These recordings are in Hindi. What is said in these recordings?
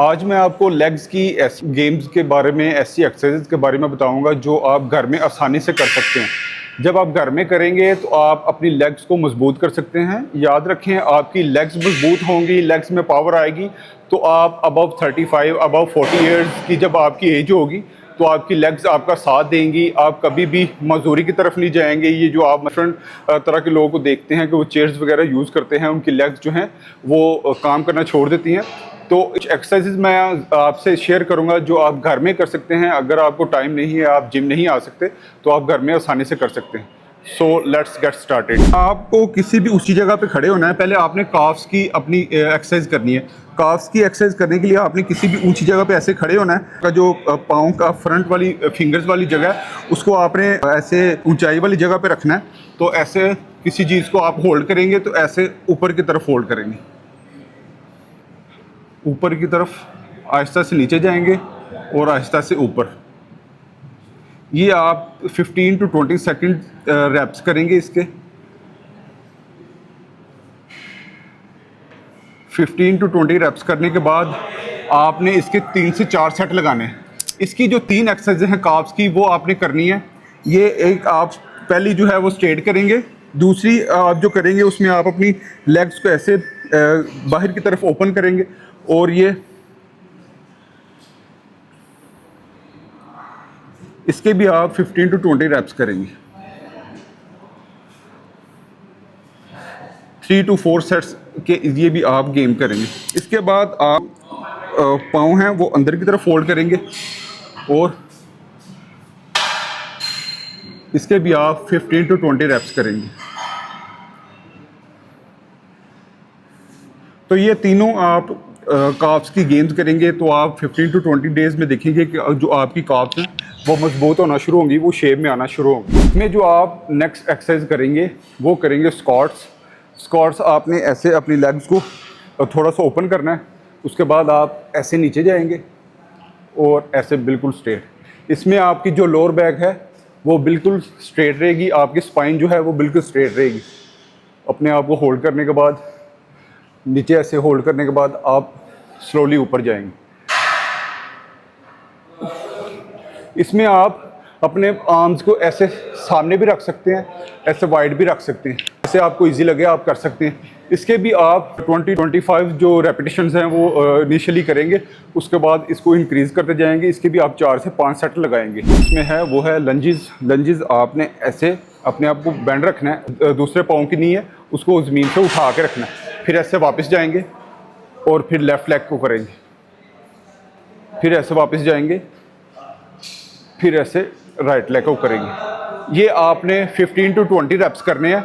आज मैं आपको लेग्स की ऐसी गेम्स के बारे में, ऐसी एक्सरसाइज के बारे में बताऊंगा जो आप घर में आसानी से कर सकते हैं। जब आप घर में करेंगे तो आप अपनी लेग्स को मजबूत कर सकते हैं। याद रखें, आपकी लेग्स मजबूत होंगी, लेग्स में पावर आएगी तो आप अबव 35, अबव 40 ईयर्स की जब आपकी एज होगी तो आपकी लेग्स आपका साथ देंगी। आप कभी भी मजदूरी की तरफ नहीं जाएंगे। ये जो आप डिफरेंट तरह के लोगों को देखते हैं कि वो चेयर्स वगैरह यूज़ करते हैं, उनकी लेग्स जो हैं वो काम करना छोड़ देती हैं। तो एक्सरसाइजेज मैं आपसे शेयर करूंगा जो आप घर में कर सकते हैं। अगर आपको टाइम नहीं है, आप जिम नहीं आ सकते, तो आप घर में आसानी से कर सकते हैं। So let's get started. आपको किसी भी ऊंची जगह पे खड़े होना है। पहले आपने काफ्स की अपनी एक्सरसाइज करनी है। काफ्स की एक्सरसाइज करने के लिए आपने किसी भी ऊंची जगह पे ऐसे खड़े होना है। का जो पाँव का फ्रंट वाली फिंगर्स वाली जगह है उसको आपने ऐसे ऊंचाई वाली जगह पे रखना है। तो ऐसे किसी चीज़ को आप होल्ड करेंगे तो ऐसे ऊपर की तरफ होल्ड करेंगे, ऊपर की तरफ आहिस्ता से नीचे जाएंगे और आहिस्ता से ऊपर। ये आप 15 to 20 सेकंड रैप्स करेंगे। इसके 15 to 20 रैप्स करने के बाद आपने इसके 3 से 4 सेट लगाने हैं। इसकी जो 3 एक्सरसाइज हैं काफ्स की वो आपने करनी है। ये एक आप पहली जो है वो स्ट्रेट करेंगे, दूसरी आप जो करेंगे उसमें आप अपनी लेग्स को ऐसे बाहर की तरफ ओपन करेंगे और ये इसके भी आप 15 to 20 रैप्स करेंगे। 3 to 4 सेट्स के ये भी आप गेम करेंगे। इसके बाद आप पाँव हैं वो अंदर की तरफ फोल्ड करेंगे और इसके भी आप 15 to 20 रैप्स करेंगे। तो ये तीनों आप काफ्स की गेम्स करेंगे तो आप 15 to 20 डेज में देखेंगे कि जो आपकी काफ्स हैं वो मजबूत होना शुरू होंगी, वो शेप में आना शुरू होंगी। इसमें जो आप नेक्स्ट एक्सरसाइज करेंगे वो करेंगे स्क्वाट्स। स्क्वाट्स आपने ऐसे अपनी लेग्स को थोड़ा सा ओपन करना है, उसके बाद आप ऐसे नीचे जाएंगे और ऐसे बिल्कुल स्ट्रेट। इसमें आपकी जो लोअर बैक है वो बिल्कुल स्ट्रेट रहेगी, आपकी स्पाइन जो है वो बिल्कुल स्ट्रेट रहेगी। अपने आप को होल्ड करने के बाद नीचे ऐसे होल्ड करने के बाद आप स्लोली ऊपर जाएंगे। इसमें आप अपने आर्म्स को ऐसे सामने भी रख सकते हैं, ऐसे वाइड भी रख सकते हैं, जैसे आपको इजी लगे आप कर सकते हैं। इसके भी आप 20-25 जो रेपिटेशंस हैं वो इनिशियली करेंगे, उसके बाद इसको इंक्रीज़ करते जाएंगे। इसके भी आप 4 से 5 सेट लगाएंगे। इसमें है वो है लंजेस। लंजेस आपने ऐसे अपने आप को बैंड रखना है, दूसरे पाँव की नहीं है, उसको ज़मीन से उठा के रखना है। फिर ऐसे वापस जाएंगे और फिर लेफ़्ट लेग को करेंगे, फिर ऐसे वापस जाएंगे, फिर ऐसे राइट लेग को करेंगे। ये आपने 15 to 20 रैप्स करने हैं।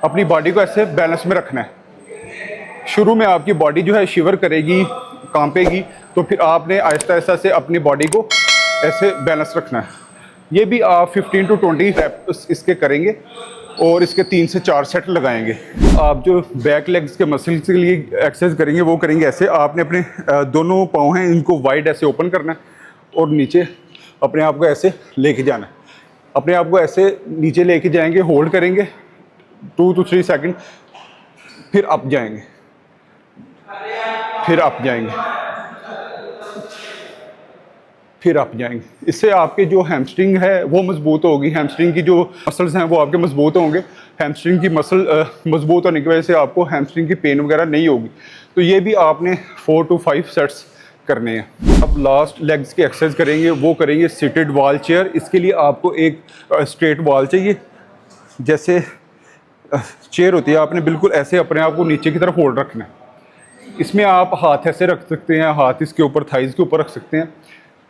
अपनी बॉडी को ऐसे बैलेंस में रखना है। शुरू में आपकी बॉडी जो है शिवर करेगी, कांपेगी, तो फिर आपने आहिस्ता आहिस्ता से अपनी बॉडी को ऐसे बैलेंस रखना है। ये भी आप 15 to 20 रैप्स इसके करेंगे और इसके 3 से 4 सेट लगाएंगे। आप जो बैक लेग्स के मसल्स के लिए एक्सरसाइज करेंगे वो करेंगे ऐसे। आपने अपने दोनों पाँव हैं इनको वाइड ऐसे ओपन करना है और नीचे अपने आप को ऐसे लेके जाना है। अपने आप को ऐसे नीचे लेके जाएंगे, होल्ड करेंगे 2 to 3 सेकंड, फिर अप जाएंगे, फिर अप जाएंगे, फिर अप जाएंगे। इससे आपके जो हैमस्ट्रिंग है वो मजबूत होगी। हैमस्ट्रिंग की जो मसल्स हैं वो आपके मजबूत होंगे। हैमस्ट्रिंग की मसल मजबूत होने की वजह से आपको हैमस्ट्रिंग की पेन वगैरह नहीं होगी। तो ये भी आपने 4 to 5 सेट्स करने हैं। अब लास्ट लेग्स की एक्सरसाइज करेंगे, वो करेंगे सिटेड वॉल चेयर। इसके लिए आपको एक स्ट्रेट वॉल चाहिए। जैसे चेयर होती है, आपने बिल्कुल ऐसे अपने आप को नीचे की तरफ होल्ड रखना है। इसमें आप हाथ ऐसे रख सकते हैं, हाथ इसके ऊपर थाइज के ऊपर रख सकते हैं।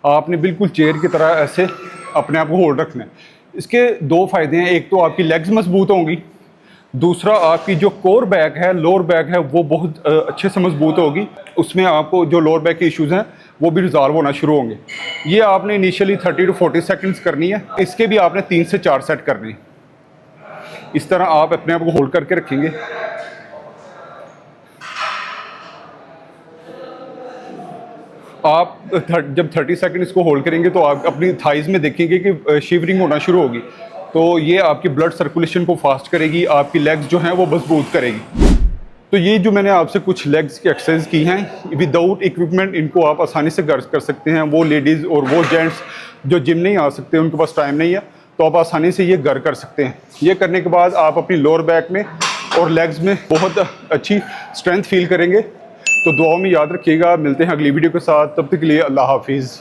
आपने बिल्कुल चेयर की तरह ऐसे अपने आप को होल्ड रखना है। इसके 2 फ़ायदे हैं। एक तो आपकी लेग्स मजबूत होंगी, दूसरा आपकी जो कोर बैक है, लोअर बैक है, वो बहुत अच्छे से मजबूत होगी। उसमें आपको जो लोअर बैक के इश्यूज़ हैं वो भी रिजॉल्व होना शुरू होंगे। ये आपने इनिशियली 30 to 40 सेकंड्स करनी है। इसके भी आपने 3 से 4 सेट करने हैं। इस तरह आप अपने आप को होल्ड करके रखेंगे। आप जब 30 सेकंड इसको होल्ड करेंगे तो आप अपनी थाइज़ में देखेंगे कि शिवरिंग होना शुरू होगी। तो ये आपकी ब्लड सर्कुलेशन को फास्ट करेगी, आपकी लेग्स जो हैं वो मजबूत करेगी। तो ये जो मैंने आपसे कुछ लेग्स की एक्सरसाइज की हैं विदाउट इक्विपमेंट, इनको आप आसानी से कर सकते हैं। वो लेडीज़ और वो जेंट्स जो जिम नहीं आ सकते, उनके पास टाइम नहीं है, तो आप आसानी से ये घर कर सकते हैं। ये करने के बाद आप अपनी लोअर बैक में और लेग्स में बहुत अच्छी स्ट्रेंथ फील करेंगे। तो दुआओं में याद रखिएगा। मिलते हैं अगली वीडियो के साथ, तब तक के लिए अल्लाह हाफिज़।